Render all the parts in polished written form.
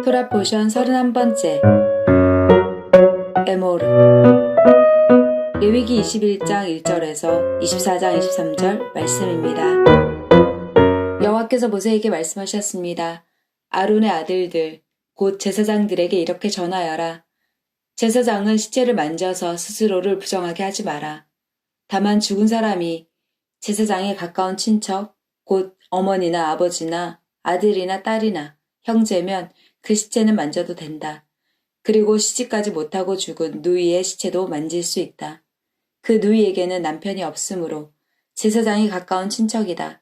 토라 포션 31번째 에모르 레위기 21장 1절에서 24장 23절 말씀입니다. 여호와께서 모세에게 말씀하셨습니다. 아론의 아들들 곧 제사장들에게 이렇게 전하여라. 제사장은 시체를 만져서 스스로를 부정하게 하지 마라. 다만 죽은 사람이 제사장에 가까운 친척 곧 어머니나 아버지나 아들이나 딸이나 형제면 그 시체는 만져도 된다. 그리고 시집가지 못하고 죽은 누이의 시체도 만질 수 있다. 그 누이에게는 남편이 없으므로 제사장이 가까운 친척이다.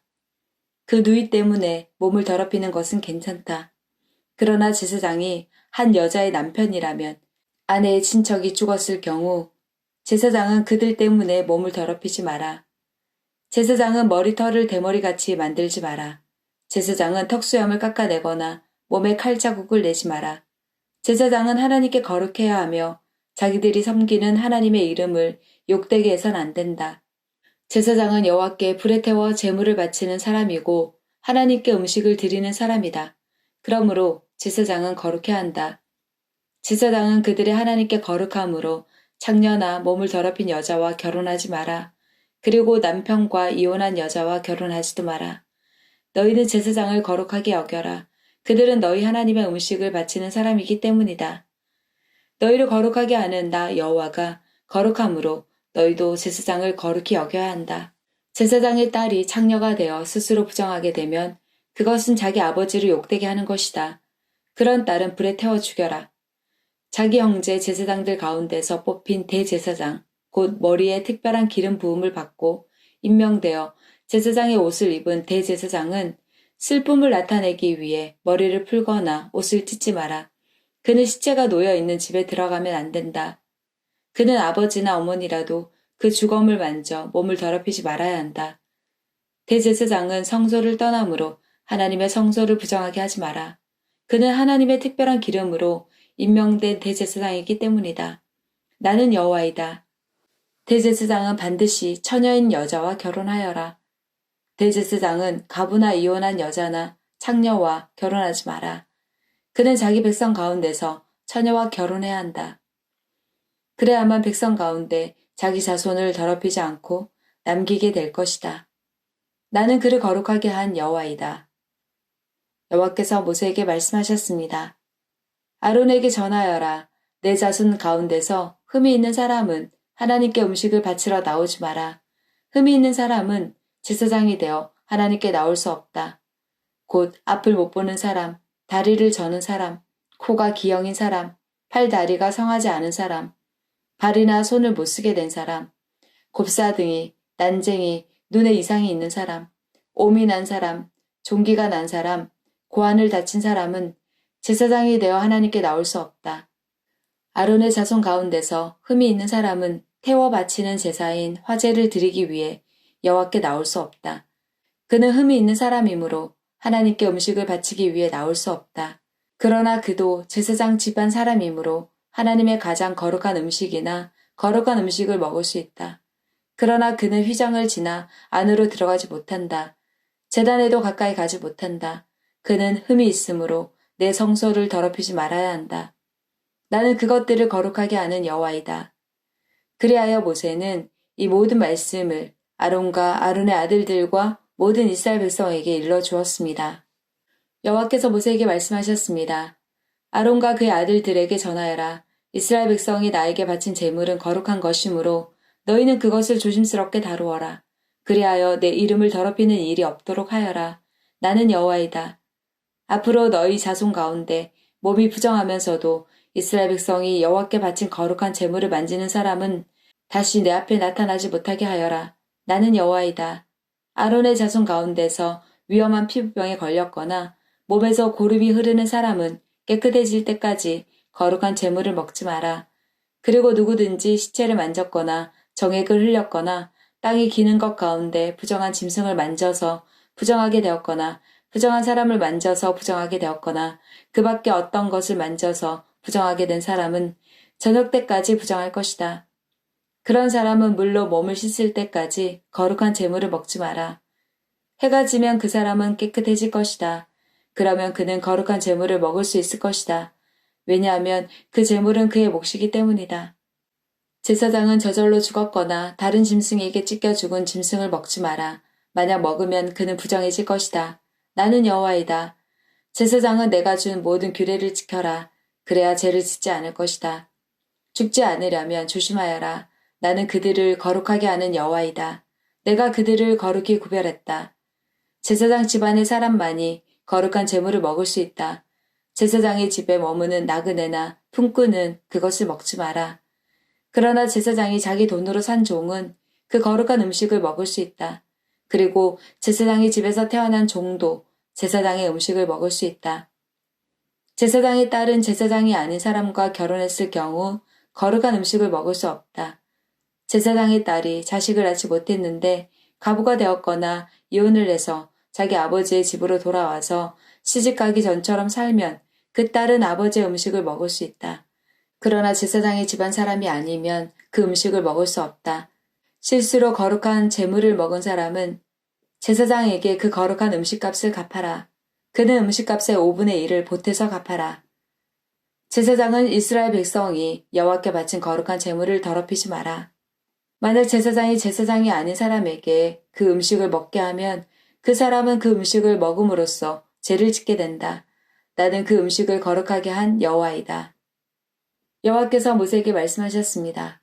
그 누이 때문에 몸을 더럽히는 것은 괜찮다. 그러나 제사장이 한 여자의 남편이라면 아내의 친척이 죽었을 경우 제사장은 그들 때문에 몸을 더럽히지 마라. 제사장은 머리털을 대머리같이 만들지 마라. 제사장은 턱수염을 깎아내거나 몸에 칼자국을 내지 마라. 제사장은 하나님께 거룩해야 하며 자기들이 섬기는 하나님의 이름을 욕되게 해선 안 된다. 제사장은 여호와께 불에 태워 제물을 바치는 사람이고 하나님께 음식을 드리는 사람이다. 그러므로 제사장은 거룩해야 한다. 제사장은 그들의 하나님께 거룩함으로 창녀나 몸을 더럽힌 여자와 결혼하지 마라. 그리고 남편과 이혼한 여자와 결혼하지도 마라. 너희는 제사장을 거룩하게 여겨라. 그들은 너희 하나님의 음식을 바치는 사람이기 때문이다. 너희를 거룩하게 하는 나 여호와가 거룩함으로 너희도 제사장을 거룩히 여겨야 한다. 제사장의 딸이 창녀가 되어 스스로 부정하게 되면 그것은 자기 아버지를 욕되게 하는 것이다. 그런 딸은 불에 태워 죽여라. 자기 형제 제사장들 가운데서 뽑힌 대제사장, 곧 머리에 특별한 기름 부음을 받고 임명되어 제사장의 옷을 입은 대제사장은 슬픔을 나타내기 위해 머리를 풀거나 옷을 찢지 마라. 그는 시체가 놓여있는 집에 들어가면 안 된다. 그는 아버지나 어머니라도 그 주검을 만져 몸을 더럽히지 말아야 한다. 대제사장은 성소를 떠나므로 하나님의 성소를 부정하게 하지 마라. 그는 하나님의 특별한 기름으로 임명된 대제사장이기 때문이다. 나는 여호와이다. 대제사장은 반드시 처녀인 여자와 결혼하여라. 대제사장은 가부나 이혼한 여자나 창녀와 결혼하지 마라. 그는 자기 백성 가운데서 처녀와 결혼해야 한다. 그래야만 백성 가운데 자기 자손을 더럽히지 않고 남기게 될 것이다. 나는 그를 거룩하게 한 여호와이다. 여호와께서 모세에게 말씀하셨습니다. 아론에게 전하여라. 내 자손 가운데서 흠이 있는 사람은 하나님께 음식을 바치러 나오지 마라. 흠이 있는 사람은 제사장이 되어 하나님께 나올 수 없다. 곧 앞을 못 보는 사람, 다리를 저는 사람, 코가 기형인 사람, 팔 다리가 성하지 않은 사람, 발이나 손을 못 쓰게 된 사람, 곱사등이, 난쟁이, 눈에 이상이 있는 사람, 옴이 난 사람, 종기가 난 사람, 고환을 다친 사람은 제사장이 되어 하나님께 나올 수 없다. 아론의 자손 가운데서 흠이 있는 사람은 태워 바치는 제사인 화제를 드리기 위해 여호와께 나올 수 없다. 그는 흠이 있는 사람이므로 하나님께 음식을 바치기 위해 나올 수 없다. 그러나 그도 제사장 집안 사람이므로 하나님의 가장 거룩한 음식이나 거룩한 음식을 먹을 수 있다. 그러나 그는 휘장을 지나 안으로 들어가지 못한다. 제단에도 가까이 가지 못한다. 그는 흠이 있으므로 내 성소를 더럽히지 말아야 한다. 나는 그것들을 거룩하게 하는 여호와이다. 그리하여 모세는 이 모든 말씀을 아론과 아론의 아들들과 모든 이스라엘 백성에게 일러주었습니다. 여호와께서 모세에게 말씀하셨습니다. 아론과 그의 아들들에게 전하여라. 이스라엘 백성이 나에게 바친 제물은 거룩한 것이므로 너희는 그것을 조심스럽게 다루어라. 그리하여 내 이름을 더럽히는 일이 없도록 하여라. 나는 여호와이다. 앞으로 너희 자손 가운데 몸이 부정하면서도 이스라엘 백성이 여호와께 바친 거룩한 제물을 만지는 사람은 다시 내 앞에 나타나지 못하게 하여라. 나는 여호와이다. 아론의 자손 가운데서 위험한 피부병에 걸렸거나 몸에서 고름이 흐르는 사람은 깨끗해질 때까지 거룩한 제물을 먹지 마라. 그리고 누구든지 시체를 만졌거나 정액을 흘렸거나 땅이 기는 것 가운데 부정한 짐승을 만져서 부정하게 되었거나 부정한 사람을 만져서 부정하게 되었거나 그 밖에 어떤 것을 만져서 부정하게 된 사람은 저녁 때까지 부정할 것이다. 그런 사람은 물로 몸을 씻을 때까지 거룩한 제물을 먹지 마라. 해가 지면 그 사람은 깨끗해질 것이다. 그러면 그는 거룩한 제물을 먹을 수 있을 것이다. 왜냐하면 그 제물은 그의 몫이기 때문이다. 제사장은 저절로 죽었거나 다른 짐승에게 찢겨 죽은 짐승을 먹지 마라. 만약 먹으면 그는 부정해질 것이다. 나는 여호와이다. 제사장은 내가 준 모든 규례를 지켜라. 그래야 죄를 짓지 않을 것이다. 죽지 않으려면 조심하여라. 나는 그들을 거룩하게 하는 여호와이다. 내가 그들을 거룩히 구별했다. 제사장 집안의 사람만이 거룩한 제물을 먹을 수 있다. 제사장의 집에 머무는 나그네나 품꾼은 그것을 먹지 마라. 그러나 제사장이 자기 돈으로 산 종은 그 거룩한 음식을 먹을 수 있다. 그리고 제사장의 집에서 태어난 종도 제사장의 음식을 먹을 수 있다. 제사장의 딸은 제사장이 아닌 사람과 결혼했을 경우 거룩한 음식을 먹을 수 없다. 제사장의 딸이 자식을 낳지 못했는데 가부가 되었거나 이혼을 해서 자기 아버지의 집으로 돌아와서 시집가기 전처럼 살면 그 딸은 아버지의 음식을 먹을 수 있다. 그러나 제사장의 집안 사람이 아니면 그 음식을 먹을 수 없다. 실수로 거룩한 재물을 먹은 사람은 제사장에게 그 거룩한 음식값을 갚아라. 그는 음식값의 5분의 1을 보태서 갚아라. 제사장은 이스라엘 백성이 여호와께 바친 거룩한 제물을 더럽히지 마라. 만약 제사장이 제사장이 아닌 사람에게 그 음식을 먹게 하면 그 사람은 그 음식을 먹음으로써 죄를 짓게 된다. 나는 그 음식을 거룩하게 한 여호와이다. 여호와께서 모세에게 말씀하셨습니다.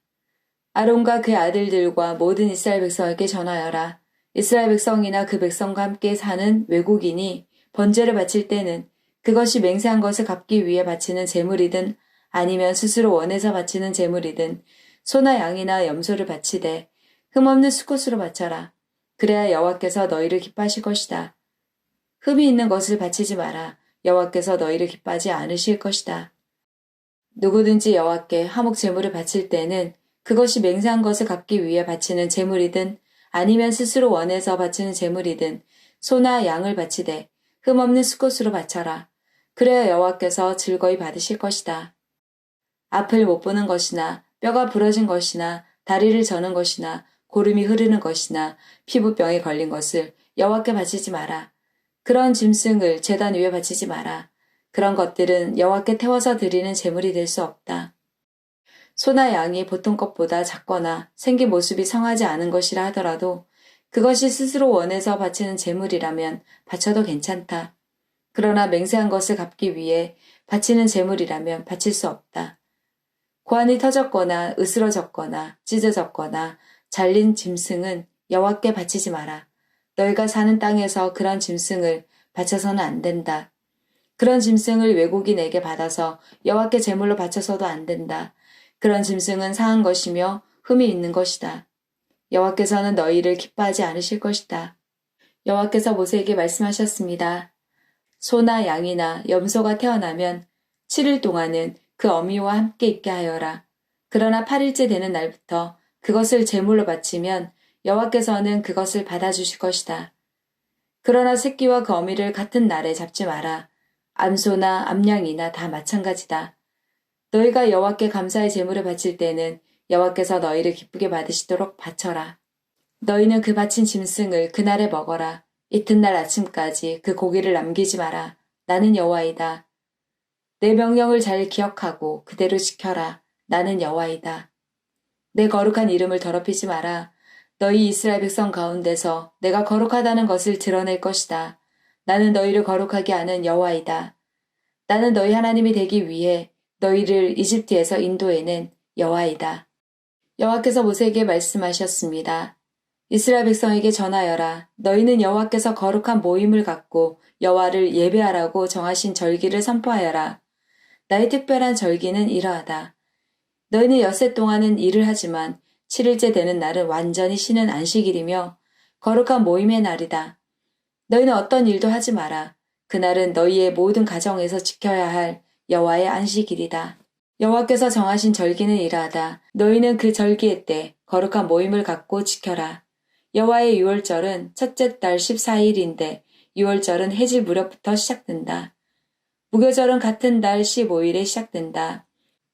아론과 그의 아들들과 모든 이스라엘 백성에게 전하여라. 이스라엘 백성이나 그 백성과 함께 사는 외국인이 번제를 바칠 때는 그것이 맹세한 것을 갚기 위해 바치는 제물이든 아니면 스스로 원해서 바치는 제물이든 소나 양이나 염소를 바치되 흠없는 수컷으로 바쳐라. 그래야 여호와께서 너희를 기뻐하실 것이다. 흠이 있는 것을 바치지 마라. 여호와께서 너희를 기뻐하지 않으실 것이다. 누구든지 여호와께 화목 제물을 바칠 때는 그것이 맹세한 것을 갚기 위해 바치는 제물이든 아니면 스스로 원해서 바치는 제물이든 소나 양을 바치되 흠없는 수컷으로 바쳐라. 그래야 여호와께서 즐거이 받으실 것이다. 앞을 못 보는 것이나 뼈가 부러진 것이나 다리를 저는 것이나 고름이 흐르는 것이나 피부병에 걸린 것을 여호와께 바치지 마라. 그런 짐승을 제단 위에 바치지 마라. 그런 것들은 여호와께 태워서 드리는 제물이 될 수 없다. 소나 양이 보통 것보다 작거나 생긴 모습이 성하지 않은 것이라 하더라도 그것이 스스로 원해서 바치는 제물이라면 바쳐도 괜찮다. 그러나 맹세한 것을 갚기 위해 바치는 제물이라면 바칠 수 없다. 고환이 터졌거나 으스러졌거나 찢어졌거나 잘린 짐승은 여호와께 바치지 마라. 너희가 사는 땅에서 그런 짐승을 바쳐서는 안 된다. 그런 짐승을 외국인에게 받아서 여호와께 제물로 바쳐서도 안 된다. 그런 짐승은 상한 것이며 흠이 있는 것이다. 여호와께서는 너희를 기뻐하지 않으실 것이다. 여호와께서 모세에게 말씀하셨습니다. 소나 양이나 염소가 태어나면 7일 동안은 그 어미와 함께 있게 하여라. 그러나 8일째 되는 날부터 그것을 제물로 바치면 여호와께서는 그것을 받아주실 것이다. 그러나 새끼와 그 어미를 같은 날에 잡지 마라. 암소나 암양이나 다 마찬가지다. 너희가 여호와께 감사의 제물을 바칠 때는 여호와께서 너희를 기쁘게 받으시도록 바쳐라. 너희는 그 바친 짐승을 그날에 먹어라. 이튿날 아침까지 그 고기를 남기지 마라. 나는 여호와이다. 내 명령을 잘 기억하고 그대로 지켜라. 나는 여호와이다. 내 거룩한 이름을 더럽히지 마라. 너희 이스라엘 백성 가운데서 내가 거룩하다는 것을 드러낼 것이다. 나는 너희를 거룩하게 하는 여호와이다. 나는 너희 하나님이 되기 위해 너희를 이집트에서 인도해낸 여호와이다. 여호와께서 모세에게 말씀하셨습니다. 이스라엘 백성에게 전하여라. 너희는 여호와께서 거룩한 모임을 갖고 여호와를 예배하라고 정하신 절기를 선포하여라. 나의 특별한 절기는 이러하다. 너희는 엿새 동안은 일을 하지만 7일째 되는 날은 완전히 쉬는 안식일이며 거룩한 모임의 날이다. 너희는 어떤 일도 하지 마라. 그날은 너희의 모든 가정에서 지켜야 할 여호와의 안식일이다. 여호와께서 정하신 절기는 이러하다. 너희는 그 절기의 때 거룩한 모임을 갖고 지켜라. 여호와의 유월절은 첫째 달 14일인데 유월절은 해질 무렵부터 시작된다. 무교절은 같은 달 15일에 시작된다.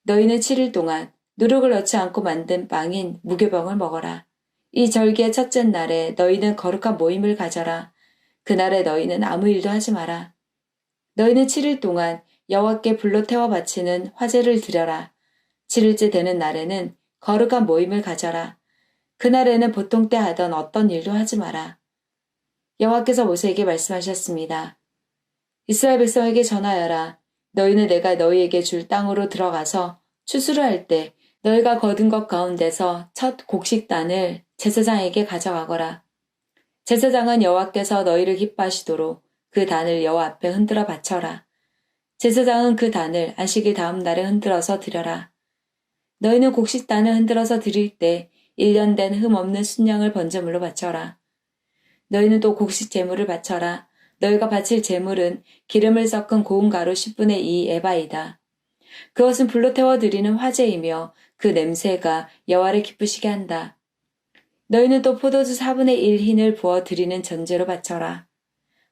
너희는 7일 동안 누룩을 넣지 않고 만든 빵인 무교병을 먹어라. 이 절기의 첫째 날에 너희는 거룩한 모임을 가져라. 그날에 너희는 아무 일도 하지 마라. 너희는 7일 동안 여호와께 불로 태워 바치는 화제를 드려라. 7일째 되는 날에는 거룩한 모임을 가져라. 그날에는 보통 때 하던 어떤 일도 하지 마라. 여호와께서 모세에게 말씀하셨습니다. 이스라엘 백성에게 전하여라. 너희는 내가 너희에게 줄 땅으로 들어가서 추수를 할 때 너희가 거둔 것 가운데서 첫 곡식단을 제사장에게 가져가거라. 제사장은 여호와께서 너희를 기뻐하시도록 그 단을 여호와 앞에 흔들어 바쳐라. 제사장은 그 단을 안식일 다음 날에 흔들어서 드려라. 너희는 곡식단을 흔들어서 드릴 때 1년 된 흠 없는 순양을 번제물로 바쳐라. 너희는 또 곡식 제물을 바쳐라. 너희가 바칠 제물은 기름을 섞은 고운 가루 10분의 2 에바이다. 그것은 불로 태워 드리는 화제이며 그 냄새가 여호와를 기쁘시게 한다. 너희는 또 포도주 4분의 1 흰을 부어 드리는 전제로 바쳐라.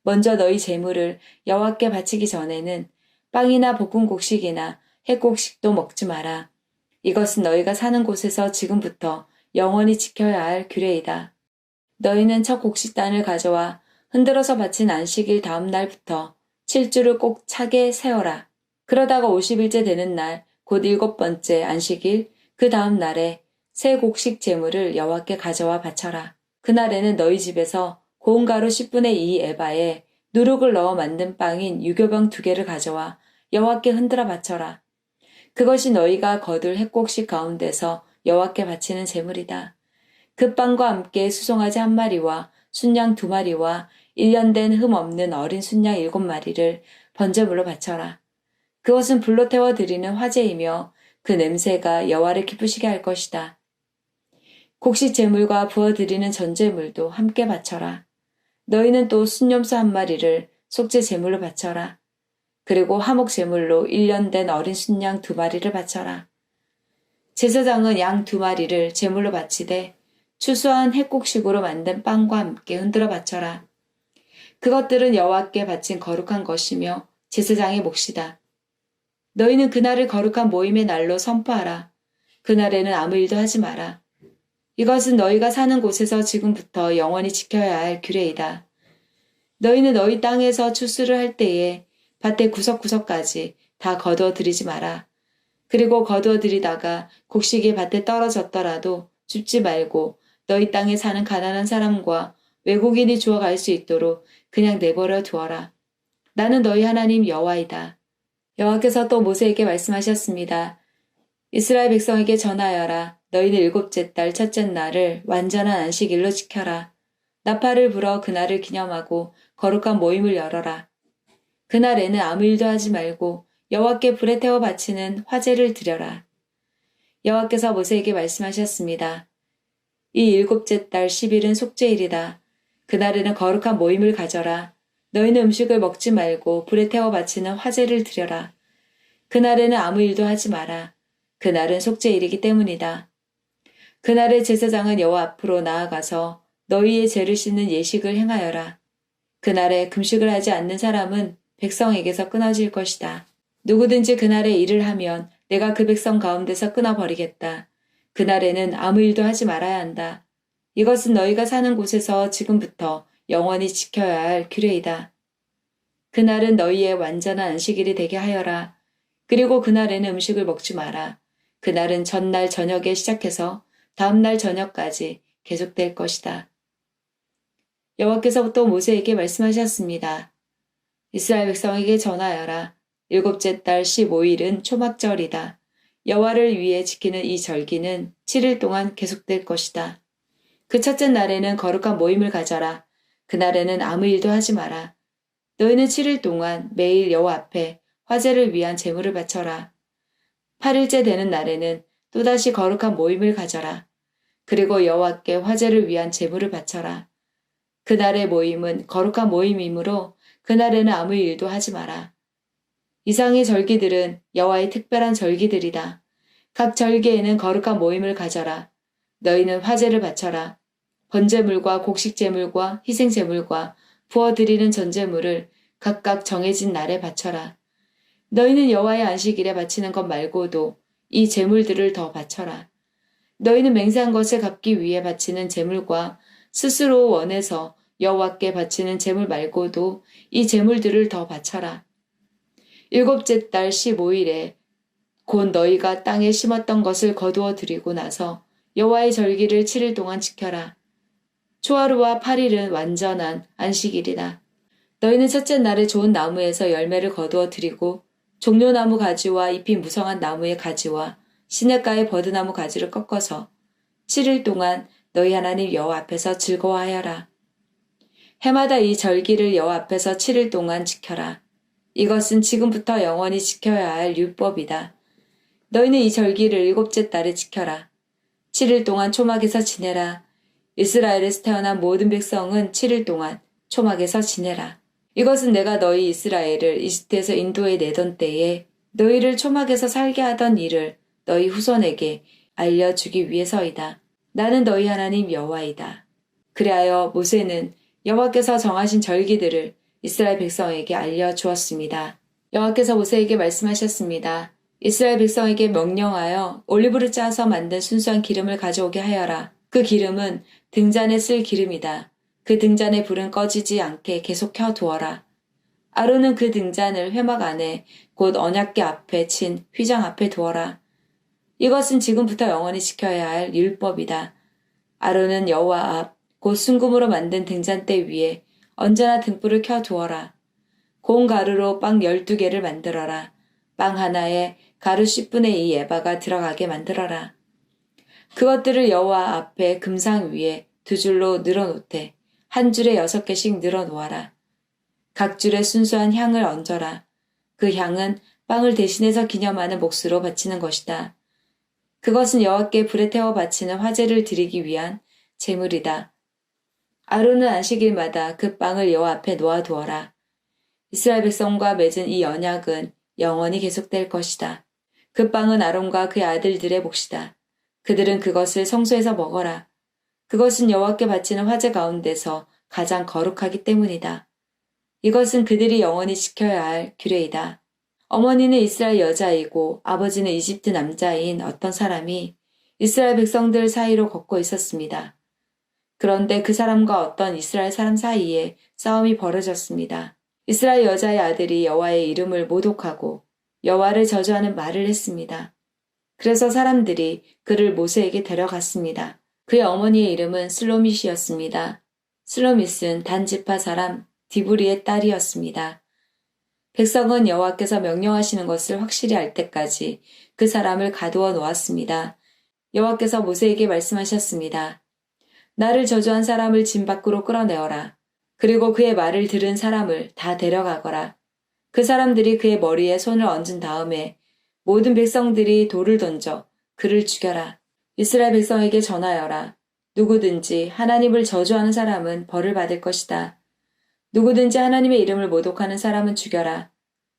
먼저 너희 제물을 여호와께 바치기 전에는 빵이나 볶은 곡식이나 햇곡식도 먹지 마라. 이것은 너희가 사는 곳에서 지금부터 영원히 지켜야 할 규례이다. 너희는 첫 곡식단을 가져와 흔들어서 바친 안식일 다음 날부터 7주를 꼭 차게 세어라. 그러다가 50일째 되는 날, 곧 7번째 안식일, 그 다음 날에 새 곡식 제물을 여호와께 가져와 바쳐라. 그날에는 너희 집에서 고운 가루 10분의 2 에바에 누룩을 넣어 만든 빵인 유교병 2개를 가져와 여호와께 흔들어 바쳐라. 그것이 너희가 거둘 햇곡식 가운데서 여호와께 바치는 제물이다. 그 빵과 함께 수송아지 1마리와 순양 2마리와 1년 된 흠 없는 어린 순양 7마리를 번제물로 바쳐라. 그것은 불로 태워 드리는 화제이며 그 냄새가 여호와를 기쁘시게 할 것이다. 곡식 제물과 부어 드리는 전제물도 함께 바쳐라. 너희는 또 순염소 1마리를 속죄 제물로 바쳐라. 그리고 화목 제물로 1년 된 어린 순양 2마리를 바쳐라. 제사장은 양 2마리를 제물로 바치되 추수한 햇곡식으로 만든 빵과 함께 흔들어 바쳐라. 그것들은 여호와께 바친 거룩한 것이며 제사장의 몫이다. 너희는 그날을 거룩한 모임의 날로 선포하라. 그날에는 아무 일도 하지 마라. 이것은 너희가 사는 곳에서 지금부터 영원히 지켜야 할 규례이다. 너희는 너희 땅에서 추수를 할 때에 밭의 구석구석까지 다 거두어 들이지 마라. 그리고 거두어 들이다가 곡식이 밭에 떨어졌더라도 줍지 말고 너희 땅에 사는 가난한 사람과 외국인이 주워갈 수 있도록 그냥 내버려 두어라. 나는 너희 하나님 여호와이다. 여호와께서 또 모세에게 말씀하셨습니다. 이스라엘 백성에게 전하여라. 너희는 7째 달 첫째 날을 완전한 안식일로 지켜라. 나팔을 불어 그날을 기념하고 거룩한 모임을 열어라. 그날에는 아무 일도 하지 말고 여호와께 불에 태워 바치는 화제를 드려라. 여호와께서 모세에게 말씀하셨습니다. 이 7째 달 10일은 속죄일이다. 그날에는 거룩한 모임을 가져라. 너희는 음식을 먹지 말고 불에 태워 바치는 화제를 드려라. 그날에는 아무 일도 하지 마라. 그날은 속죄일이기 때문이다. 그날의 제사장은 여호와 앞으로 나아가서 너희의 죄를 씻는 예식을 행하여라. 그날에 금식을 하지 않는 사람은 백성에게서 끊어질 것이다. 누구든지 그날에 일을 하면 내가 그 백성 가운데서 끊어버리겠다. 그날에는 아무 일도 하지 말아야 한다. 이것은 너희가 사는 곳에서 지금부터 영원히 지켜야 할 규례이다. 그날은 너희의 완전한 안식일이 되게 하여라. 그리고 그날에는 음식을 먹지 마라. 그날은 전날 저녁에 시작해서 다음날 저녁까지 계속될 것이다. 여호와께서 또 모세에게 말씀하셨습니다. 이스라엘 백성에게 전하여라. 7째 달 15일은 초막절이다. 여호와를 위해 지키는 이 절기는 7일 동안 계속될 것이다. 그 첫째 날에는 거룩한 모임을 가져라. 그날에는 아무 일도 하지 마라. 너희는 7일 동안 매일 여호와 앞에 화제를 위한 제물을 바쳐라. 8일째 되는 날에는 또다시 거룩한 모임을 가져라. 그리고 여호와께 화제를 위한 제물을 바쳐라. 그날의 모임은 거룩한 모임이므로 그날에는 아무 일도 하지 마라. 이상의 절기들은 여호와의 특별한 절기들이다. 각 절기에는 거룩한 모임을 가져라. 너희는 화제를 바쳐라. 번제물과 곡식제물과 희생제물과 부어드리는 전제물을 각각 정해진 날에 바쳐라. 너희는 여호와의 안식일에 바치는 것 말고도 이 제물들을 더 바쳐라. 너희는 맹세한 것을 갚기 위해 바치는 제물과 스스로 원해서 여호와께 바치는 제물 말고도 이 제물들을 더 바쳐라. 일곱째 달 15일에 곧 너희가 땅에 심었던 것을 거두어 들이고 나서 여호와의 절기를 7일 동안 지켜라. 초하루와 8일은 완전한 안식일이다. 너희는 첫째 날에 좋은 나무에서 열매를 거두어 들이고 종려나무 가지와 잎이 무성한 나무의 가지와 시냇가의 버드나무 가지를 꺾어서 7일 동안 너희 하나님 여호와 앞에서 즐거워하여라. 해마다 이 절기를 여호와 앞에서 7일 동안 지켜라. 이것은 지금부터 영원히 지켜야 할 율법이다. 너희는 이 절기를 일곱째 달에 지켜라. 7일 동안 초막에서 지내라. 이스라엘에서 태어난 모든 백성은 7일 동안 초막에서 지내라. 이것은 내가 너희 이스라엘을 이집트에서 인도해 내던 때에 너희를 초막에서 살게 하던 일을 너희 후손에게 알려주기 위해서이다. 나는 너희 하나님 여호와이다. 그리하여 모세는 여호와께서 정하신 절기들을 이스라엘 백성에게 알려주었습니다. 여호와께서 모세에게 말씀하셨습니다. 이스라엘 백성에게 명령하여 올리브를 짜서 만든 순수한 기름을 가져오게 하여라. 그 기름은 등잔에 쓸 기름이다. 그 등잔의 불은 꺼지지 않게 계속 켜두어라. 아론은 그 등잔을 회막 안에 곧 언약궤 앞에 친 휘장 앞에 두어라. 이것은 지금부터 영원히 지켜야 할 율법이다. 아론은 여호와 앞 곧 순금으로 만든 등잔대 위에 언제나 등불을 켜두어라. 고운 가루로 빵 12개를 만들어라. 빵 하나에 가루 10분의 2 에바가 들어가게 만들어라. 그것들을 여호와 앞에 금상 위에 2줄로 늘어놓되 한 줄에 6개씩 늘어놓아라. 각 줄에 순수한 향을 얹어라. 그 향은 빵을 대신해서 기념하는 몫으로 바치는 것이다. 그것은 여호와께 불에 태워 바치는 화제를 드리기 위한 제물이다. 아론은 안식일마다 그 빵을 여호와 앞에 놓아두어라. 이스라엘 백성과 맺은 이 언약은 영원히 계속될 것이다. 그 빵은 아론과 그의 아들들의 몫이다. 그들은 그것을 성소에서 먹어라. 그것은 여호와께 바치는 화제 가운데서 가장 거룩하기 때문이다. 이것은 그들이 영원히 지켜야 할 규례이다. 어머니는 이스라엘 여자이고 아버지는 이집트 남자인 어떤 사람이 이스라엘 백성들 사이로 걷고 있었습니다. 그런데 그 사람과 어떤 이스라엘 사람 사이에 싸움이 벌어졌습니다. 이스라엘 여자의 아들이 여호와의 이름을 모독하고 여호와를 저주하는 말을 했습니다. 그래서 사람들이 그를 모세에게 데려갔습니다. 그의 어머니의 이름은 슬로밋이었습니다. 슬로밋은 단지파 사람 디브리의 딸이었습니다. 백성은 여호와께서 명령하시는 것을 확실히 알 때까지 그 사람을 가두어 놓았습니다. 여호와께서 모세에게 말씀하셨습니다. 나를 저주한 사람을 진 밖으로 끌어내어라. 그리고 그의 말을 들은 사람을 다 데려가거라. 그 사람들이 그의 머리에 손을 얹은 다음에 모든 백성들이 돌을 던져 그를 죽여라. 이스라엘 백성에게 전하여라. 누구든지 하나님을 저주하는 사람은 벌을 받을 것이다. 누구든지 하나님의 이름을 모독하는 사람은 죽여라.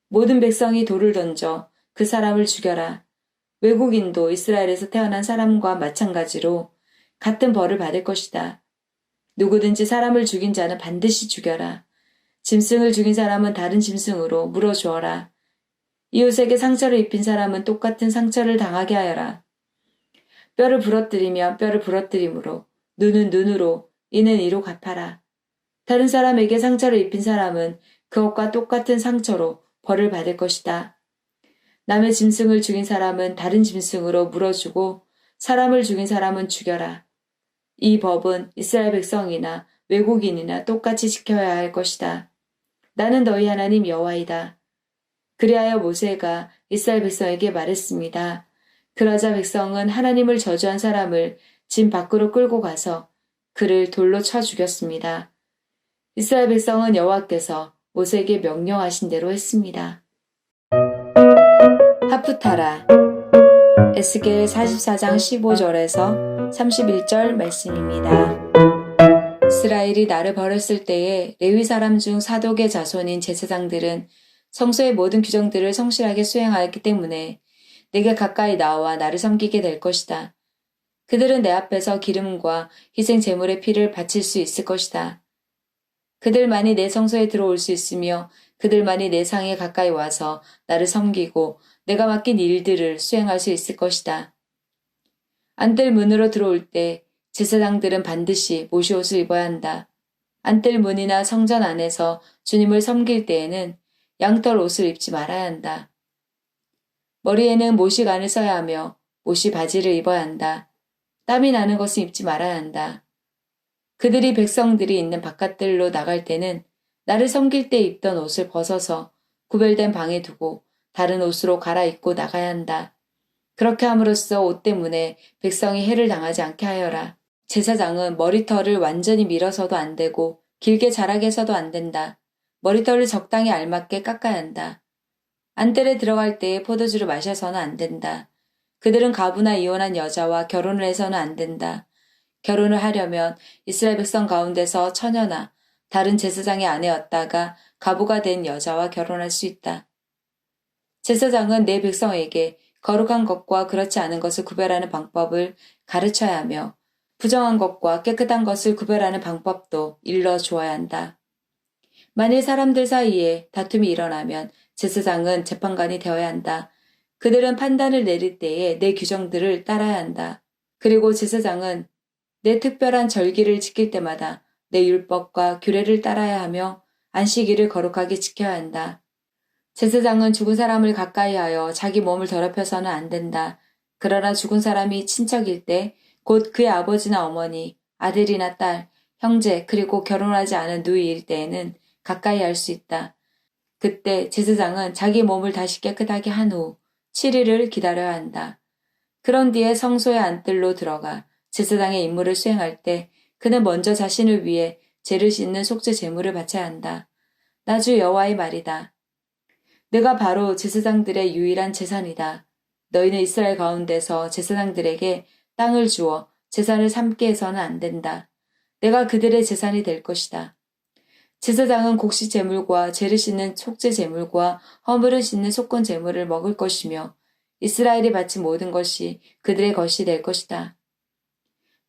모든 백성이 돌을 던져 그 사람을 죽여라. 외국인도 이스라엘에서 태어난 사람과 마찬가지로 같은 벌을 받을 것이다. 누구든지 사람을 죽인 자는 반드시 죽여라. 짐승을 죽인 사람은 다른 짐승으로 물어주어라. 이웃에게 상처를 입힌 사람은 똑같은 상처를 당하게 하여라. 뼈를 부러뜨리면 뼈를 부러뜨림으로, 눈은 눈으로, 이는 이로 갚아라. 다른 사람에게 상처를 입힌 사람은 그것과 똑같은 상처로 벌을 받을 것이다. 남의 짐승을 죽인 사람은 다른 짐승으로 물어주고 사람을 죽인 사람은 죽여라. 이 법은 이스라엘 백성이나 외국인이나 똑같이 지켜야 할 것이다. 나는 너희 하나님 여호와이다. 그리하여 모세가 이스라엘 백성에게 말했습니다. 그러자 백성은 하나님을 저주한 사람을 진 밖으로 끌고 가서 그를 돌로 쳐 죽였습니다. 이스라엘 백성은 여호와께서 모세에게 명령하신 대로 했습니다. 하프타라 에스겔 44장 15절에서 31절 말씀입니다. 이스라엘이 나를 버렸을 때에 레위 사람 중 사독의 자손인 제사장들은 성소의 모든 규정들을 성실하게 수행하였기 때문에 내게 가까이 나와 나를 섬기게 될 것이다. 그들은 내 앞에서 기름과 희생 제물의 피를 바칠 수 있을 것이다. 그들만이 내 성소에 들어올 수 있으며 그들만이 내 상에 가까이 와서 나를 섬기고 내가 맡긴 일들을 수행할 수 있을 것이다. 안뜰 문으로 들어올 때 제사장들은 반드시 모시옷을 입어야 한다. 안뜰 문이나 성전 안에서 주님을 섬길 때에는 양털 옷을 입지 말아야 한다. 머리에는 모시간을 써야 하며 모시 바지를 입어야 한다. 땀이 나는 것을 입지 말아야 한다. 그들이 백성들이 있는 바깥들로 나갈 때는 나를 섬길 때 입던 옷을 벗어서 구별된 방에 두고 다른 옷으로 갈아입고 나가야 한다. 그렇게 함으로써 옷 때문에 백성이 해를 당하지 않게 하여라. 제사장은 머리털을 완전히 밀어서도 안 되고 길게 자라게 해서도 안 된다. 머리털을 적당히 알맞게 깎아야 한다. 안뜰에 들어갈 때에 포도주를 마셔서는 안 된다. 그들은 가부나 이혼한 여자와 결혼을 해서는 안 된다. 결혼을 하려면 이스라엘 백성 가운데서 처녀나 다른 제사장의 아내였다가 가부가 된 여자와 결혼할 수 있다. 제사장은 내 백성에게 거룩한 것과 그렇지 않은 것을 구별하는 방법을 가르쳐야 하며 부정한 것과 깨끗한 것을 구별하는 방법도 일러 주어야 한다. 만일 사람들 사이에 다툼이 일어나면 제사장은 재판관이 되어야 한다. 그들은 판단을 내릴 때에 내 규정들을 따라야 한다. 그리고 제사장은 내 특별한 절기를 지킬 때마다 내 율법과 규례를 따라야 하며 안식일을 거룩하게 지켜야 한다. 제사장은 죽은 사람을 가까이 하여 자기 몸을 더럽혀서는 안 된다. 그러나 죽은 사람이 친척일 때 곧 그의 아버지나 어머니, 아들이나 딸, 형제 그리고 결혼하지 않은 누이일 때에는 가까이 할 수 있다. 그때 제사장은 자기 몸을 다시 깨끗하게 한 후 7일을 기다려야 한다. 그런 뒤에 성소의 안뜰로 들어가 제사장의 임무를 수행할 때 그는 먼저 자신을 위해 죄를 씻는 속죄 제물을 바쳐야 한다. 나 주 여호와의 말이다. 내가 바로 제사장들의 유일한 재산이다. 너희는 이스라엘 가운데서 제사장들에게 땅을 주어 재산을 삼게 해서는 안 된다. 내가 그들의 재산이 될 것이다. 제사장은 곡식 제물과 죄를 씻는 속죄 제물과 허물을 씻는 속건 제물을 먹을 것이며 이스라엘이 바친 모든 것이 그들의 것이 될 것이다.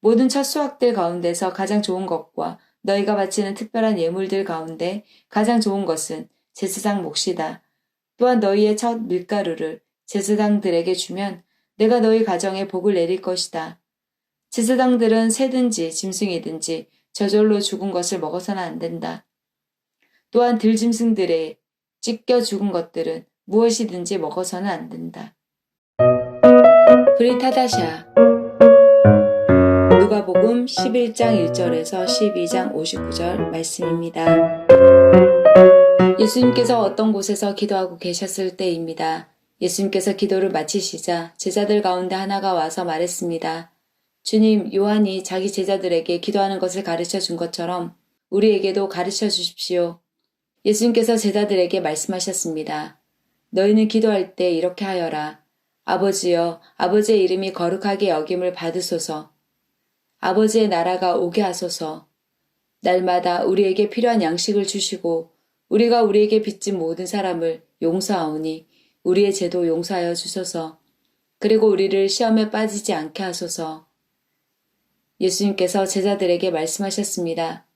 모든 첫 수확들 가운데서 가장 좋은 것과 너희가 바치는 특별한 예물들 가운데 가장 좋은 것은 제사장 몫이다. 또한 너희의 첫 밀가루를 제사장들에게 주면 내가 너희 가정에 복을 내릴 것이다. 제사장들은 새든지 짐승이든지 저절로 죽은 것을 먹어서는 안 된다. 또한 들짐승들의 찢겨 죽은 것들은 무엇이든지 먹어서는 안 된다. 브리타다샤 누가복음 11장 1절에서 12장 59절 말씀입니다. 예수님께서 어떤 곳에서 기도하고 계셨을 때입니다. 예수님께서 기도를 마치시자 제자들 가운데 하나가 와서 말했습니다. 주님, 요한이 자기 제자들에게 기도하는 것을 가르쳐 준 것처럼 우리에게도 가르쳐 주십시오. 예수님께서 제자들에게 말씀하셨습니다. 너희는 기도할 때 이렇게 하여라. 아버지여, 아버지의 이름이 거룩하게 여김을 받으소서. 아버지의 나라가 오게 하소서. 날마다 우리에게 필요한 양식을 주시고 우리가 우리에게 빚진 모든 사람을 용서하오니 우리의 죄도 용서하여 주소서. 그리고 우리를 시험에 빠지지 않게 하소서. 예수님께서 제자들에게 말씀하셨습니다.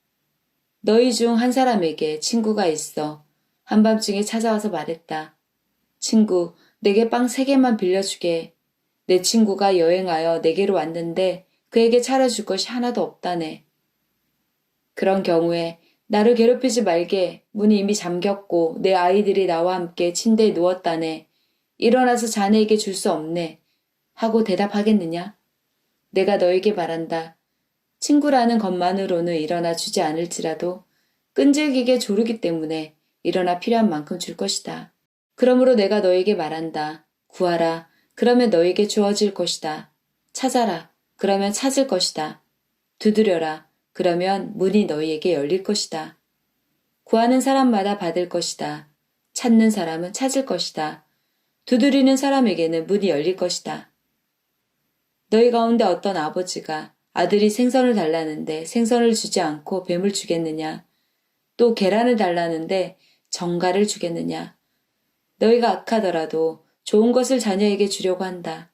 너희 중 한 사람에게 친구가 있어 한밤중에 찾아와서 말했다. 친구, 내게 빵 3개만 빌려주게. 내 친구가 여행하여 내게로 왔는데 그에게 차려줄 것이 하나도 없다네. 그런 경우에 나를 괴롭히지 말게. 문이 이미 잠겼고 내 아이들이 나와 함께 침대에 누웠다네. 일어나서 자네에게 줄 수 없네. 하고 대답하겠느냐? 내가 너에게 말한다. 친구라는 것만으로는 일어나 주지 않을지라도 끈질기게 조르기 때문에 일어나 필요한 만큼 줄 것이다. 그러므로 내가 너에게 말한다. 구하라. 그러면 너에게 주어질 것이다. 찾아라. 그러면 찾을 것이다. 두드려라. 그러면 문이 너희에게 열릴 것이다. 구하는 사람마다 받을 것이다. 찾는 사람은 찾을 것이다. 두드리는 사람에게는 문이 열릴 것이다. 너희 가운데 어떤 아버지가 아들이 생선을 달라는데 생선을 주지 않고 뱀을 주겠느냐? 또 계란을 달라는데 정갈을 주겠느냐? 너희가 악하더라도 좋은 것을 자녀에게 주려고 한다.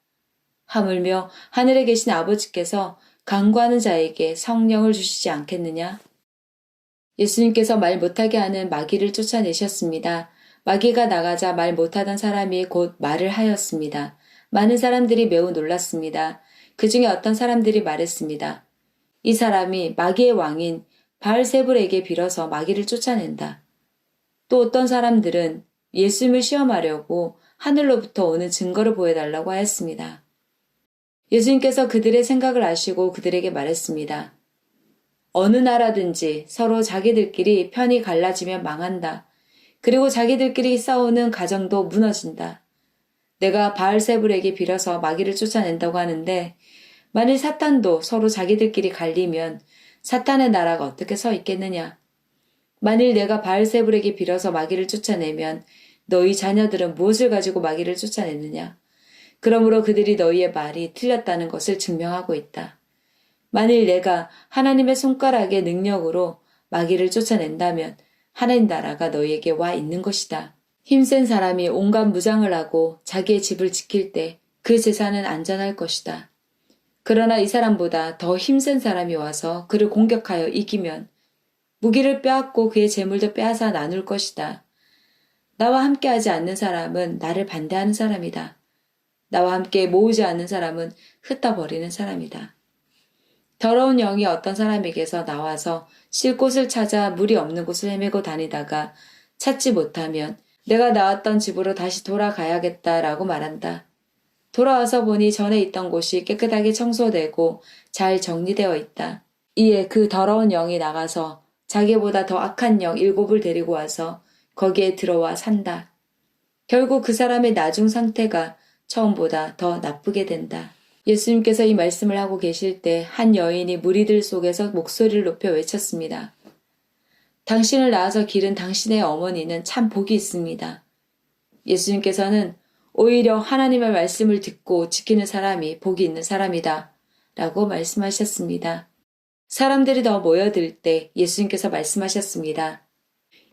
하물며 하늘에 계신 아버지께서 간구하는 자에게 성령을 주시지 않겠느냐? 예수님께서 말 못하게 하는 마귀를 쫓아내셨습니다. 마귀가 나가자 말 못하던 사람이 곧 말을 하였습니다. 많은 사람들이 매우 놀랐습니다. 그 중에 어떤 사람들이 말했습니다. 이 사람이 마귀의 왕인 바알세불에게 빌어서 마귀를 쫓아낸다. 또 어떤 사람들은 예수님을 시험하려고 하늘로부터 오는 증거를 보여달라고 하였습니다. 예수님께서 그들의 생각을 아시고 그들에게 말했습니다. 어느 나라든지 서로 자기들끼리 편이 갈라지면 망한다. 그리고 자기들끼리 싸우는 가정도 무너진다. 내가 바알세불에게 빌어서 마귀를 쫓아낸다고 하는데 만일 사탄도 서로 자기들끼리 갈리면 사탄의 나라가 어떻게 서 있겠느냐? 만일 내가 바알세불에게 빌어서 마귀를 쫓아내면 너희 자녀들은 무엇을 가지고 마귀를 쫓아냈느냐? 그러므로 그들이 너희의 말이 틀렸다는 것을 증명하고 있다. 만일 내가 하나님의 손가락의 능력으로 마귀를 쫓아낸다면 하나님 나라가 너희에게 와 있는 것이다. 힘센 사람이 온갖 무장을 하고 자기의 집을 지킬 때 그 재산은 안전할 것이다. 그러나 이 사람보다 더 힘센 사람이 와서 그를 공격하여 이기면 무기를 빼앗고 그의 재물도 빼앗아 나눌 것이다. 나와 함께하지 않는 사람은 나를 반대하는 사람이다. 나와 함께 모으지 않는 사람은 흩어버리는 사람이다. 더러운 영이 어떤 사람에게서 나와서 쉴 곳을 찾아 물이 없는 곳을 헤매고 다니다가 찾지 못하면 내가 나왔던 집으로 다시 돌아가야겠다라고 말한다. 돌아와서 보니 전에 있던 곳이 깨끗하게 청소되고 잘 정리되어 있다. 이에 그 더러운 영이 나가서 자기보다 더 악한 영 7을 데리고 와서 거기에 들어와 산다. 결국 그 사람의 나중 상태가 처음보다 더 나쁘게 된다. 예수님께서 이 말씀을 하고 계실 때 한 여인이 무리들 속에서 목소리를 높여 외쳤습니다. 당신을 낳아서 기른 당신의 어머니는 참 복이 있습니다. 예수님께서는 오히려 하나님의 말씀을 듣고 지키는 사람이 복이 있는 사람이다 라고 말씀하셨습니다. 사람들이 더 모여들 때 예수님께서 말씀하셨습니다.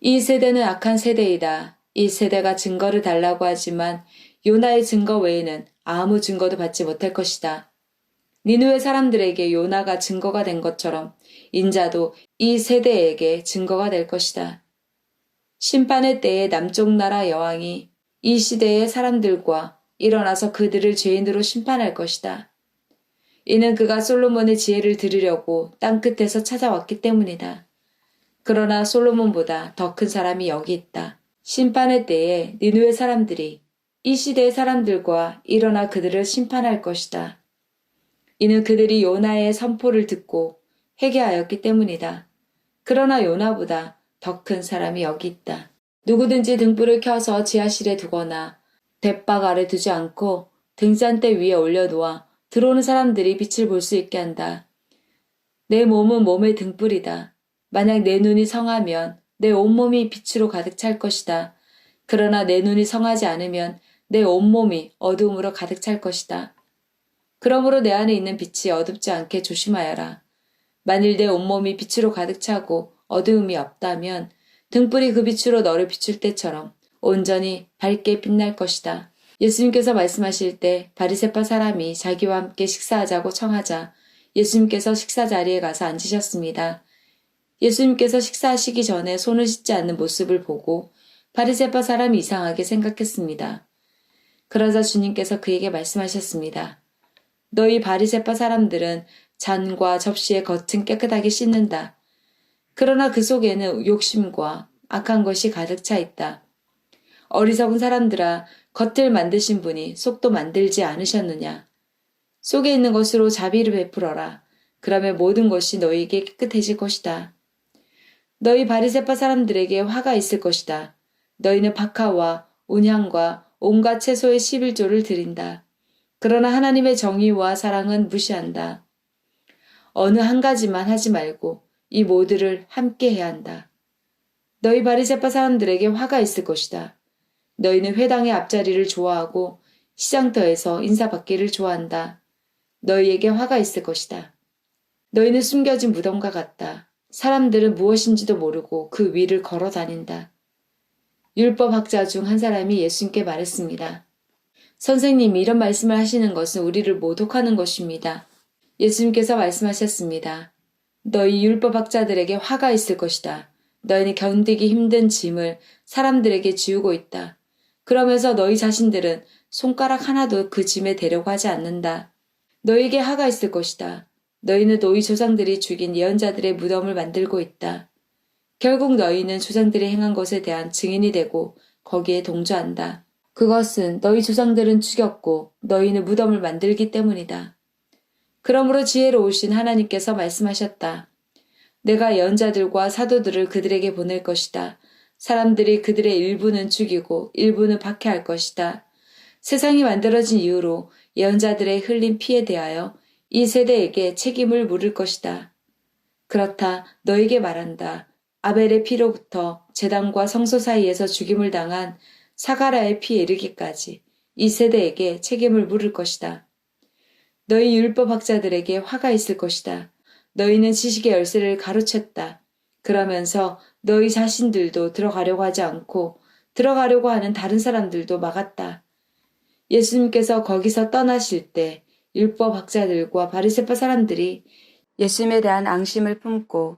이 세대는 악한 세대이다. 이 세대가 증거를 달라고 하지만 요나의 증거 외에는 아무 증거도 받지 못할 것이다. 니느웨 사람들에게 요나가 증거가 된 것처럼 인자도 이 세대에게 증거가 될 것이다. 심판의 때에 남쪽 나라 여왕이 이 시대의 사람들과 일어나서 그들을 죄인으로 심판할 것이다. 이는 그가 솔로몬의 지혜를 들으려고 땅끝에서 찾아왔기 때문이다. 그러나 솔로몬보다 더 큰 사람이 여기 있다. 심판의 때에 니느웨 사람들이 이 시대의 사람들과 일어나 그들을 심판할 것이다. 이는 그들이 요나의 선포를 듣고 회개하였기 때문이다. 그러나 요나보다 더 큰 사람이 여기 있다. 누구든지 등불을 켜서 지하실에 두거나 돛박 아래 두지 않고 등잔대 위에 올려놓아 들어오는 사람들이 빛을 볼 수 있게 한다. 내 몸은 몸의 등불이다. 만약 내 눈이 성하면 내 온몸이 빛으로 가득 찰 것이다. 그러나 내 눈이 성하지 않으면 내 온몸이 어두움으로 가득 찰 것이다. 그러므로 내 안에 있는 빛이 어둡지 않게 조심하여라. 만일 내 온몸이 빛으로 가득 차고 어두움이 없다면 등불이 그 빛으로 너를 비출 때처럼 온전히 밝게 빛날 것이다. 예수님께서 말씀하실 때 바리새파 사람이 자기와 함께 식사하자고 청하자 예수님께서 식사 자리에 가서 앉으셨습니다. 예수님께서 식사하시기 전에 손을 씻지 않는 모습을 보고 바리새파 사람이 이상하게 생각했습니다. 그러자 주님께서 그에게 말씀하셨습니다. 너희 바리새파 사람들은 잔과 접시의 겉은 깨끗하게 씻는다. 그러나 그 속에는 욕심과 악한 것이 가득 차 있다. 어리석은 사람들아, 겉을 만드신 분이 속도 만들지 않으셨느냐. 속에 있는 것으로 자비를 베풀어라. 그러면 모든 것이 너희에게 깨끗해질 것이다. 너희 바리새파 사람들에게 화가 있을 것이다. 너희는 박하와 온향과 온갖 채소의 11조를 드린다. 그러나 하나님의 정의와 사랑은 무시한다. 어느 한 가지만 하지 말고 이 모두를 함께 해야 한다. 너희 바리새파 사람들에게 화가 있을 것이다. 너희는 회당의 앞자리를 좋아하고 시장터에서 인사받기를 좋아한다. 너희에게 화가 있을 것이다. 너희는 숨겨진 무덤과 같다. 사람들은 무엇인지도 모르고 그 위를 걸어 다닌다. 율법학자 중 한 사람이 예수님께 말했습니다. 선생님이 이런 말씀을 하시는 것은 우리를 모독하는 것입니다. 예수님께서 말씀하셨습니다. 너희 율법학자들에게 화가 있을 것이다. 너희는 견디기 힘든 짐을 사람들에게 지우고 있다. 그러면서 너희 자신들은 손가락 하나도 그 짐에 대려고 하지 않는다. 너희에게 화가 있을 것이다. 너희는 너희 조상들이 죽인 예언자들의 무덤을 만들고 있다. 결국 너희는 조상들이 행한 것에 대한 증인이 되고 거기에 동조한다. 그것은 너희 조상들은 죽였고 너희는 무덤을 만들기 때문이다. 그러므로 지혜로우신 하나님께서 말씀하셨다. 내가 예언자들과 사도들을 그들에게 보낼 것이다. 사람들이 그들의 일부는 죽이고 일부는 박해할 것이다. 세상이 만들어진 이후로 예언자들의 흘린 피에 대하여 이 세대에게 책임을 물을 것이다. 그렇다 너에게 말한다. 아벨의 피로부터 제단과 성소 사이에서 죽임을 당한 사가랴의 피에 이르기까지 이 세대에게 책임을 물을 것이다. 너희 율법학자들에게 화가 있을 것이다. 너희는 지식의 열쇠를 가로챘다. 그러면서 너희 자신들도 들어가려고 하지 않고 들어가려고 하는 다른 사람들도 막았다. 예수님께서 거기서 떠나실 때 율법학자들과 바리새파 사람들이 예수님에 대한 앙심을 품고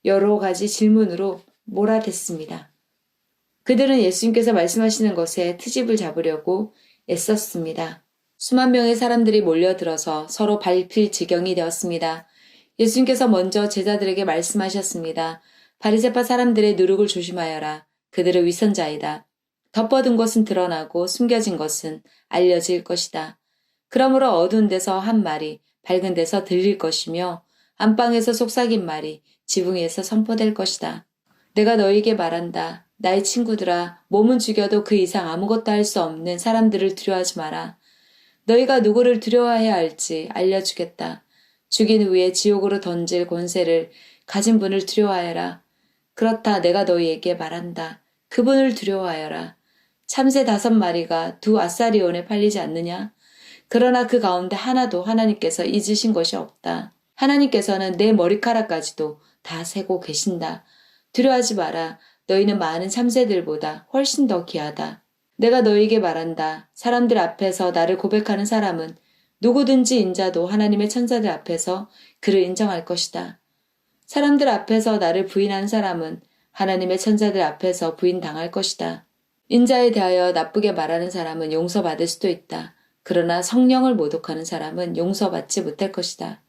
여러 가지 질문으로 몰아댔습니다. 그들은 예수님께서 말씀하시는 것에 트집을 잡으려고 애썼습니다. 수만 명의 사람들이 몰려들어서 서로 밟힐 지경이 되었습니다. 예수님께서 먼저 제자들에게 말씀하셨습니다. 바리새파 사람들의 누룩을 조심하여라. 그들은 위선자이다. 덮어둔 것은 드러나고 숨겨진 것은 알려질 것이다. 그러므로 어두운 데서 한 말이 밝은 데서 들릴 것이며 안방에서 속삭인 말이 지붕 위에서 선포될 것이다. 내가 너희에게 말한다. 나의 친구들아, 몸은 죽여도 그 이상 아무것도 할 수 없는 사람들을 두려워하지 마라. 너희가 누구를 두려워해야 할지 알려주겠다. 죽인 후에 지옥으로 던질 권세를 가진 분을 두려워하여라. 그렇다 내가 너희에게 말한다. 그분을 두려워하여라. 참새 5마리가 2아사리온에 팔리지 않느냐? 그러나 그 가운데 하나도 하나님께서 잊으신 것이 없다. 하나님께서는 내 머리카락까지도 다 세고 계신다. 두려워하지 마라. 너희는 많은 참새들보다 훨씬 더 귀하다. 내가 너희에게 말한다. 사람들 앞에서 나를 고백하는 사람은 누구든지 인자도 하나님의 천사들 앞에서 그를 인정할 것이다. 사람들 앞에서 나를 부인하는 사람은 하나님의 천사들 앞에서 부인당할 것이다. 인자에 대하여 나쁘게 말하는 사람은 용서받을 수도 있다. 그러나 성령을 모독하는 사람은 용서받지 못할 것이다.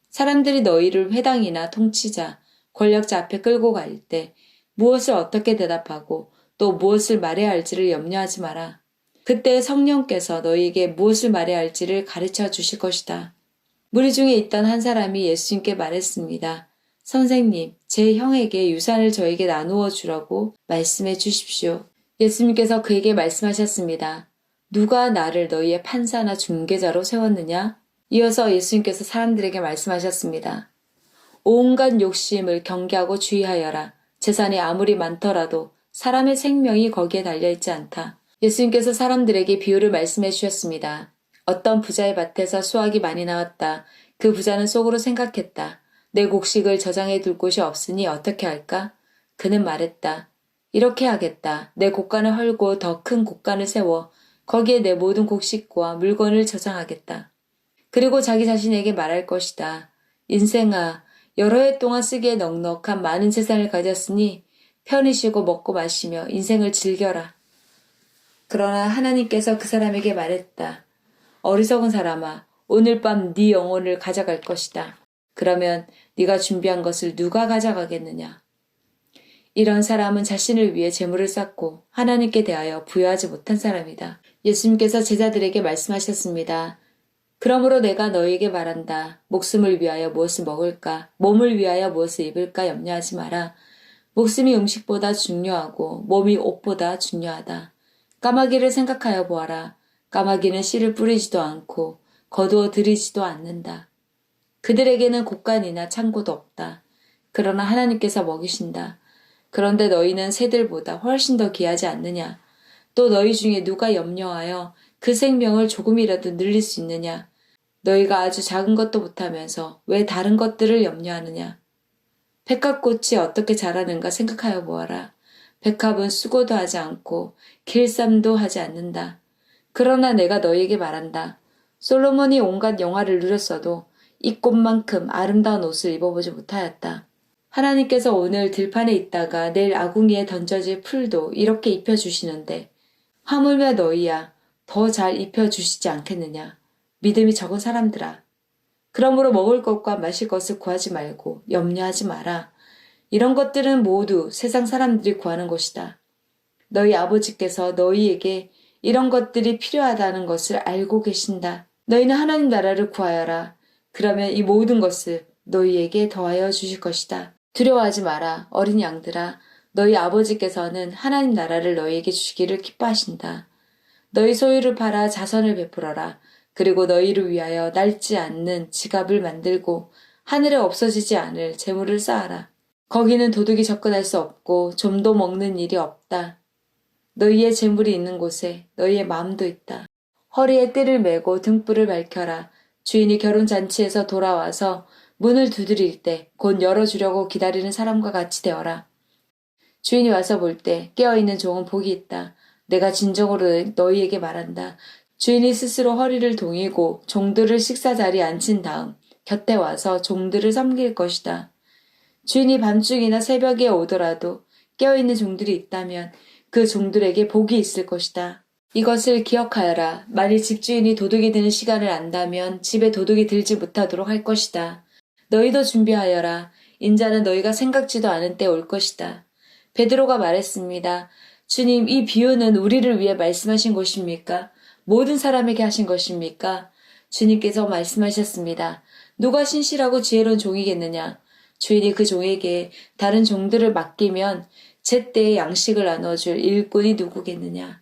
사람들이 너희를 회당이나 통치자, 권력자 앞에 끌고 갈 때 무엇을 어떻게 대답하고 또 무엇을 말해야 할지를 염려하지 마라. 그때 성령께서 너희에게 무엇을 말해야 할지를 가르쳐 주실 것이다. 무리 중에 있던 한 사람이 예수님께 말했습니다. 선생님, 제 형에게 유산을 저에게 나누어 주라고 말씀해 주십시오. 예수님께서 그에게 말씀하셨습니다. 누가 나를 너희의 판사나 중개자로 세웠느냐? 이어서 예수님께서 사람들에게 말씀하셨습니다. 온갖 욕심을 경계하고 주의하여라. 재산이 아무리 많더라도 사람의 생명이 거기에 달려있지 않다. 예수님께서 사람들에게 비유를 말씀해 주셨습니다. 어떤 부자의 밭에서 수확이 많이 나왔다. 그 부자는 속으로 생각했다. 내 곡식을 저장해 둘 곳이 없으니 어떻게 할까? 그는 말했다. 이렇게 하겠다. 내 곡간을 헐고 더 큰 곡간을 세워 거기에 내 모든 곡식과 물건을 저장하겠다. 그리고 자기 자신에게 말할 것이다. 인생아, 여러 해 동안 쓰기에 넉넉한 많은 재산을 가졌으니 편히 쉬고 먹고 마시며 인생을 즐겨라. 그러나 하나님께서 그 사람에게 말했다. 어리석은 사람아, 오늘 밤 네 영혼을 가져갈 것이다. 그러면 네가 준비한 것을 누가 가져가겠느냐? 이런 사람은 자신을 위해 재물을 쌓고 하나님께 대하여 부여하지 못한 사람이다. 예수님께서 제자들에게 말씀하셨습니다. 그러므로 내가 너희에게 말한다. 목숨을 위하여 무엇을 먹을까? 몸을 위하여 무엇을 입을까? 염려하지 마라. 목숨이 음식보다 중요하고 몸이 옷보다 중요하다. 까마귀를 생각하여 보아라. 까마귀는 씨를 뿌리지도 않고 거두어 들이지도 않는다. 그들에게는 곡간이나 창고도 없다. 그러나 하나님께서 먹이신다. 그런데 너희는 새들보다 훨씬 더 귀하지 않느냐? 또 너희 중에 누가 염려하여 그 생명을 조금이라도 늘릴 수 있느냐? 너희가 아주 작은 것도 못하면서 왜 다른 것들을 염려하느냐? 백합꽃이 어떻게 자라는가 생각하여 보아라. 백합은 수고도 하지 않고 길쌈도 하지 않는다. 그러나 내가 너희에게 말한다. 솔로몬이 온갖 영화를 누렸어도 이 꽃만큼 아름다운 옷을 입어보지 못하였다. 하나님께서 오늘 들판에 있다가 내일 아궁이에 던져질 풀도 이렇게 입혀주시는데 하물며 너희야 더 잘 입혀주시지 않겠느냐. 믿음이 적은 사람들아. 그러므로 먹을 것과 마실 것을 구하지 말고 염려하지 마라. 이런 것들은 모두 세상 사람들이 구하는 것이다. 너희 아버지께서 너희에게 이런 것들이 필요하다는 것을 알고 계신다. 너희는 하나님 나라를 구하여라. 그러면 이 모든 것을 너희에게 더하여 주실 것이다. 두려워하지 마라. 어린 양들아. 너희 아버지께서는 하나님 나라를 너희에게 주시기를 기뻐하신다. 너희 소유를 팔아 자선을 베풀어라. 그리고 너희를 위하여 낡지 않는 지갑을 만들고 하늘에 없어지지 않을 재물을 쌓아라. 거기는 도둑이 접근할 수 없고 좀도 먹는 일이 없다. 너희의 재물이 있는 곳에 너희의 마음도 있다. 허리에 띠를 메고 등불을 밝혀라. 주인이 결혼잔치에서 돌아와서 문을 두드릴 때 곧 열어주려고 기다리는 사람과 같이 되어라. 주인이 와서 볼 때 깨어있는 종은 복이 있다. 내가 진정으로 너희에게 말한다. 주인이 스스로 허리를 동이고 종들을 식사 자리에 앉힌 다음 곁에 와서 종들을 섬길 것이다. 주인이 밤중이나 새벽에 오더라도 깨어있는 종들이 있다면 그 종들에게 복이 있을 것이다. 이것을 기억하여라. 만일 집주인이 도둑이 드는 시간을 안다면 집에 도둑이 들지 못하도록 할 것이다. 너희도 준비하여라. 인자는 너희가 생각지도 않은 때 올 것이다. 베드로가 말했습니다. 주님, 이 비유는 우리를 위해 말씀하신 것입니까? 모든 사람에게 하신 것입니까? 주님께서 말씀하셨습니다. 누가 신실하고 지혜로운 종이겠느냐? 주인이 그 종에게 다른 종들을 맡기면 제때에 양식을 나눠줄 일꾼이 누구겠느냐?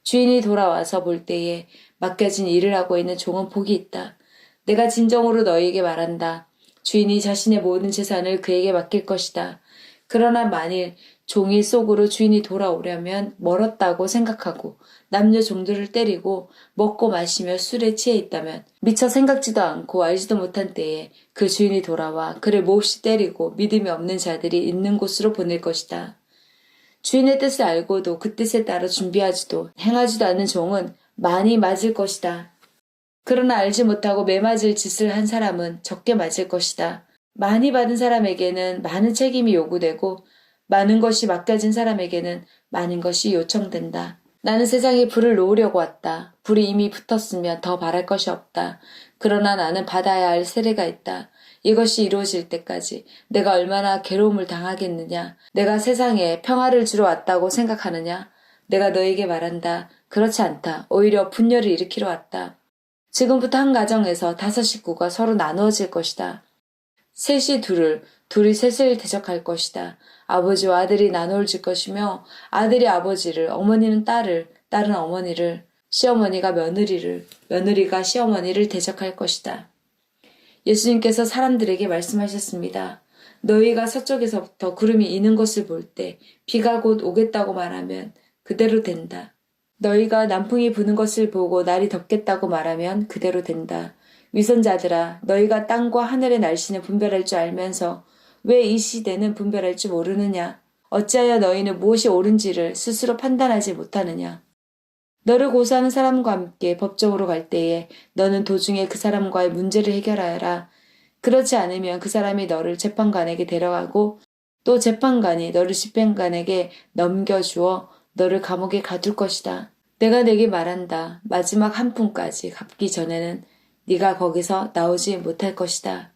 주인이 돌아와서 볼 때에 맡겨진 일을 하고 있는 종은 복이 있다. 내가 진정으로 너희에게 말한다. 주인이 자신의 모든 재산을 그에게 맡길 것이다. 그러나 만일 종이 속으로 주인이 돌아오려면 멀었다고 생각하고 남녀 종들을 때리고 먹고 마시며 술에 취해 있다면 미처 생각지도 않고 알지도 못한 때에 그 주인이 돌아와 그를 몹시 때리고 믿음이 없는 자들이 있는 곳으로 보낼 것이다. 주인의 뜻을 알고도 그 뜻에 따라 준비하지도 행하지도 않는 종은 많이 맞을 것이다. 그러나 알지 못하고 매맞을 짓을 한 사람은 적게 맞을 것이다. 많이 받은 사람에게는 많은 책임이 요구되고 많은 것이 맡겨진 사람에게는 많은 것이 요청된다. 나는 세상에 불을 놓으려고 왔다. 불이 이미 붙었으면 더 바랄 것이 없다. 그러나 나는 받아야 할 세례가 있다. 이것이 이루어질 때까지 내가 얼마나 괴로움을 당하겠느냐. 내가 세상에 평화를 주러 왔다고 생각하느냐. 내가 너에게 말한다. 그렇지 않다. 오히려 분열을 일으키러 왔다. 지금부터 한 가정에서 5 식구가 서로 나누어질 것이다. 셋이 둘을, 둘이 셋을 대적할 것이다. 아버지와 아들이 나누어질 것이며 아들이 아버지를, 어머니는 딸을, 딸은 어머니를, 시어머니가 며느리를, 며느리가 시어머니를 대적할 것이다. 예수님께서 사람들에게 말씀하셨습니다. 너희가 서쪽에서부터 구름이 이는 것을 볼 때 비가 곧 오겠다고 말하면 그대로 된다. 너희가 남풍이 부는 것을 보고 날이 덥겠다고 말하면 그대로 된다. 위선자들아, 너희가 땅과 하늘의 날씨는 분별할 줄 알면서 왜 이 시대는 분별할 줄 모르느냐? 어찌하여 너희는 무엇이 옳은지를 스스로 판단하지 못하느냐? 너를 고소하는 사람과 함께 법정으로 갈 때에 너는 도중에 그 사람과의 문제를 해결하여라. 그렇지 않으면 그 사람이 너를 재판관에게 데려가고 또 재판관이 너를 집행관에게 넘겨주어 너를 감옥에 가둘 것이다. 내가 네게 말한다. 마지막 한 푼까지 갚기 전에는 네가 거기서 나오지 못할 것이다.